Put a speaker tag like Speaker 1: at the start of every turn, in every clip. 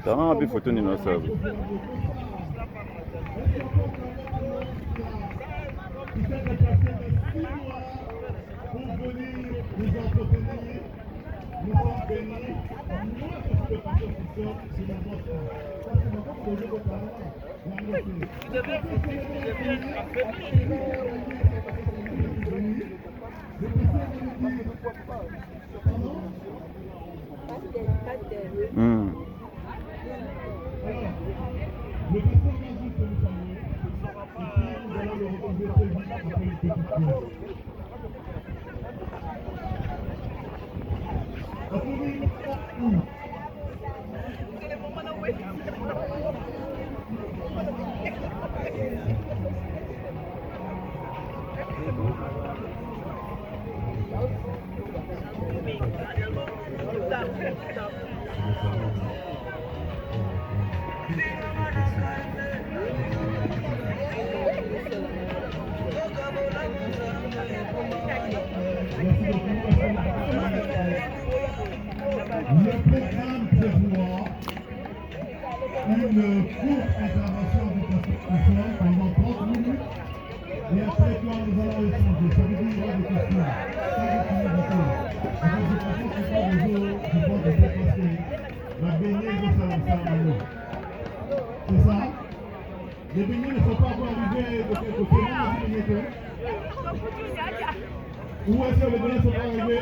Speaker 1: Tama abi photo ni nasabu.
Speaker 2: Le programme prévoit une courte intervention du constitution pendant 30 minutes et après quoi nous allons échanger. Ça veut dire qu'il y aura des questions. Ça veut dire des choses. Alors je pense que c'est pas des eaux, je pense que c'est parce que la baignée de Salamsalo. C'est ça? Les beignets ne sont pas encore arrivés de quel côté? Où est-ce que les beignets sont pas arrivés?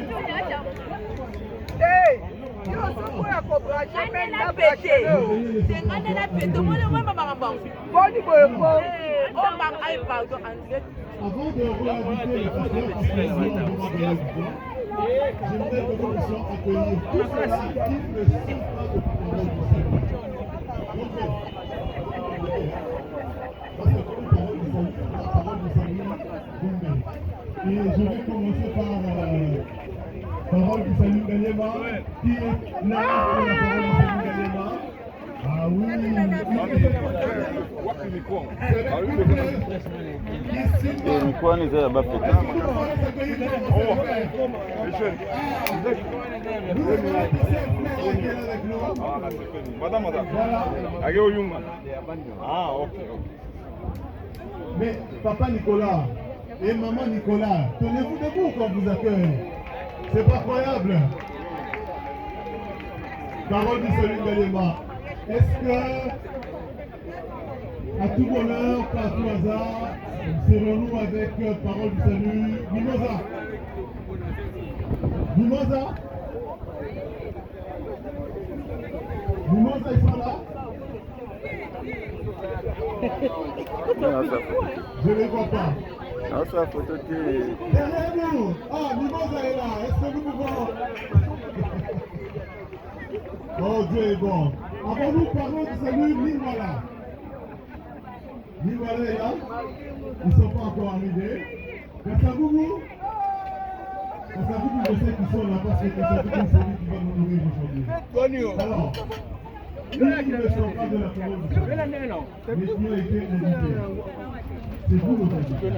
Speaker 2: Avant de réinviter les pasteurs, parce que nous avons demandé le pouvoir, j'aimerais que nous puissions accueillir tous ceux-là qui ne sont pas de parole du Seigneur. Parce que comme parole du Seigneur, la parole du Seigneur tombe. Et je vais commencer par parole du Salut Ganyema, qui est là pour la parole du Salut Ganyema. Ah oui,
Speaker 1: Ilikuwa ni za bafeti.
Speaker 2: Madame. Ah, ok. Mais papa Nicolas et maman Nicolas, tenez-vous debout quand vous accueille. C'est pas croyable. Parole du Salut Ganyema. Est-ce que, à tout bonheur, pas à tout hasard, serons-nous avec Parole du Salut Mimosa? Mimosa? Mimosa, ils sont là? Je ne les vois pas. Derrière nous! Ah, Mimosa est là. Est-ce que nous pouvons... Oh, Dieu est bon. Avons-nous parlé du salut Nimwala? Nimwala est là? Ils ne sont pas encore arrivés. Kassabougou? Kassabougou, je sais qu'ils sont là parce que Kassabougou, c'est lui qui va nous nourrir aujourd'hui. Alors, ils ne sont pas de la parole du salut. Mais qui ont été invités. C'est vous nos invités.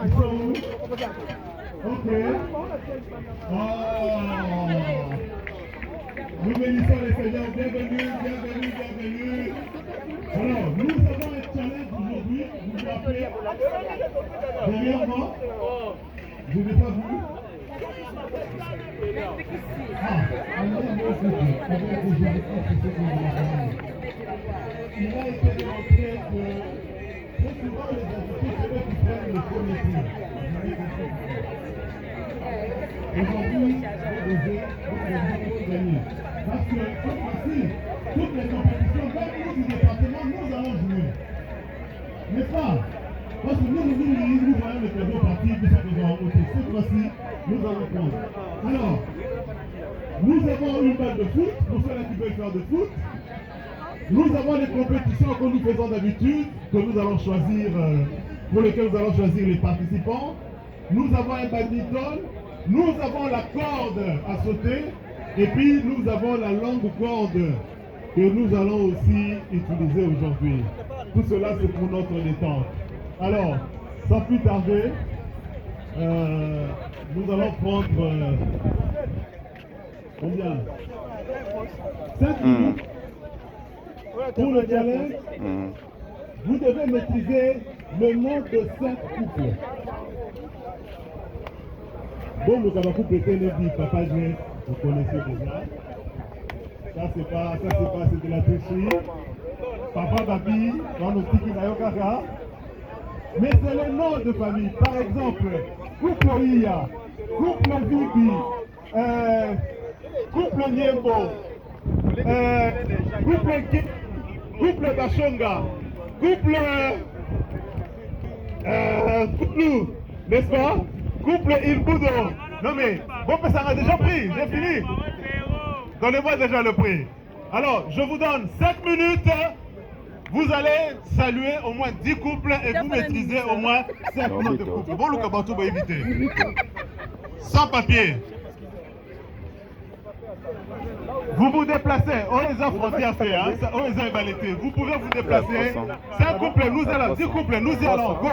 Speaker 2: Ils sont où? Ok. Ah. Nous bénissons les Seigneurs, bienvenue. Alors, nous avons un challenge aujourd'hui, vous vous rappelez, derrière moi, je n'ai pas vu. Il a été démontré que très souvent les invités, c'est eux qui prennent le premier prix. Aujourd'hui, vous gagner. Parce que cette fois-ci, toutes les compétitions, même nous du département, nous allons jouer. N'est-ce pas? Parce que nous voyons le cadeau partir, puis ça nous a ôté. Cette fois-ci, nous allons prendre. Alors, nous avons une balle de foot, pour ceux qui veulent faire de foot. Nous avons des compétitions que nous faisons d'habitude, que nous allons choisir, pour lesquelles nous allons choisir les participants. Nous avons un badminton, nous avons la corde à sauter, et puis nous avons la longue corde que nous allons aussi utiliser aujourd'hui. Tout cela, c'est pour notre détente. Alors, sans plus tarder, nous allons prendre Combien 5 minutes pour le challenge. Vous devez maîtriser le nom de 5 couples. Bon, nous avons coupé dit Papa G, vous connaissez déjà. Ça c'est de la tricherie. Papa Babi, dans nos petits Nayokaka. Mais c'est le nom de famille. Par exemple, couple Iya, couple Bibi, couple Niembo, couple Bachonga, couple Couplou, n'est-ce pas? Couple Ilbudo. Non mais, bon, ça a déjà pris, j'ai fini. Donnez-moi déjà le prix. Alors, je vous donne 5 minutes. Vous allez saluer au moins 10 couples et vous maîtrisez au moins 5 noms de couples. Bon, le Kabantou va éviter. Sans papier. Vous vous déplacez. On les a frontières fait, hein. On les a évalués. Vous pouvez vous déplacer. 5 couples, nous allons. 10 couples, nous y allons. Go.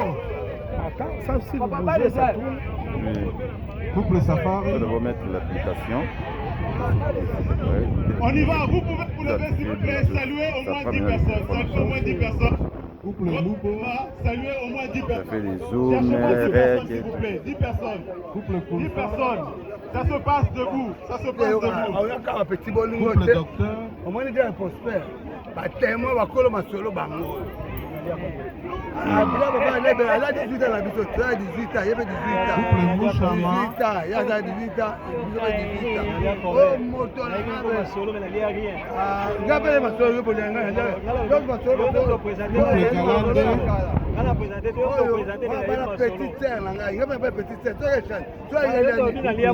Speaker 2: Couple Safari.
Speaker 1: On va mettre l'application.
Speaker 2: On y va, vous pouvez vous lever s'il vous plaît, saluer au moins 10 personnes. Saluer au moins 10 personnes. Couple Loupo. Saluer au moins 10 personnes.
Speaker 1: Ça fait les zooms,
Speaker 2: s'il vous plaît, 10 personnes. Couple 10 personnes. Ça se passe debout. Ça se passe debout.
Speaker 3: On a un petit bolingo.
Speaker 2: Couple docteur.
Speaker 3: On m'a dit un prospère. Tellement on va coller ma solo bango. Elle a 18 ans, la biso, tu as 18 ans, il y avait 18 ans. 18 ans, il y a 18 ans, il y avait 18 ans. Oh, moto, la main.
Speaker 4: Solo, mais il n'y a rien.
Speaker 3: Il y a ma solo pour les gens. Donc, ma solo pour les
Speaker 4: petite
Speaker 3: sœur, il y a ma petite sœur. Toi, il y a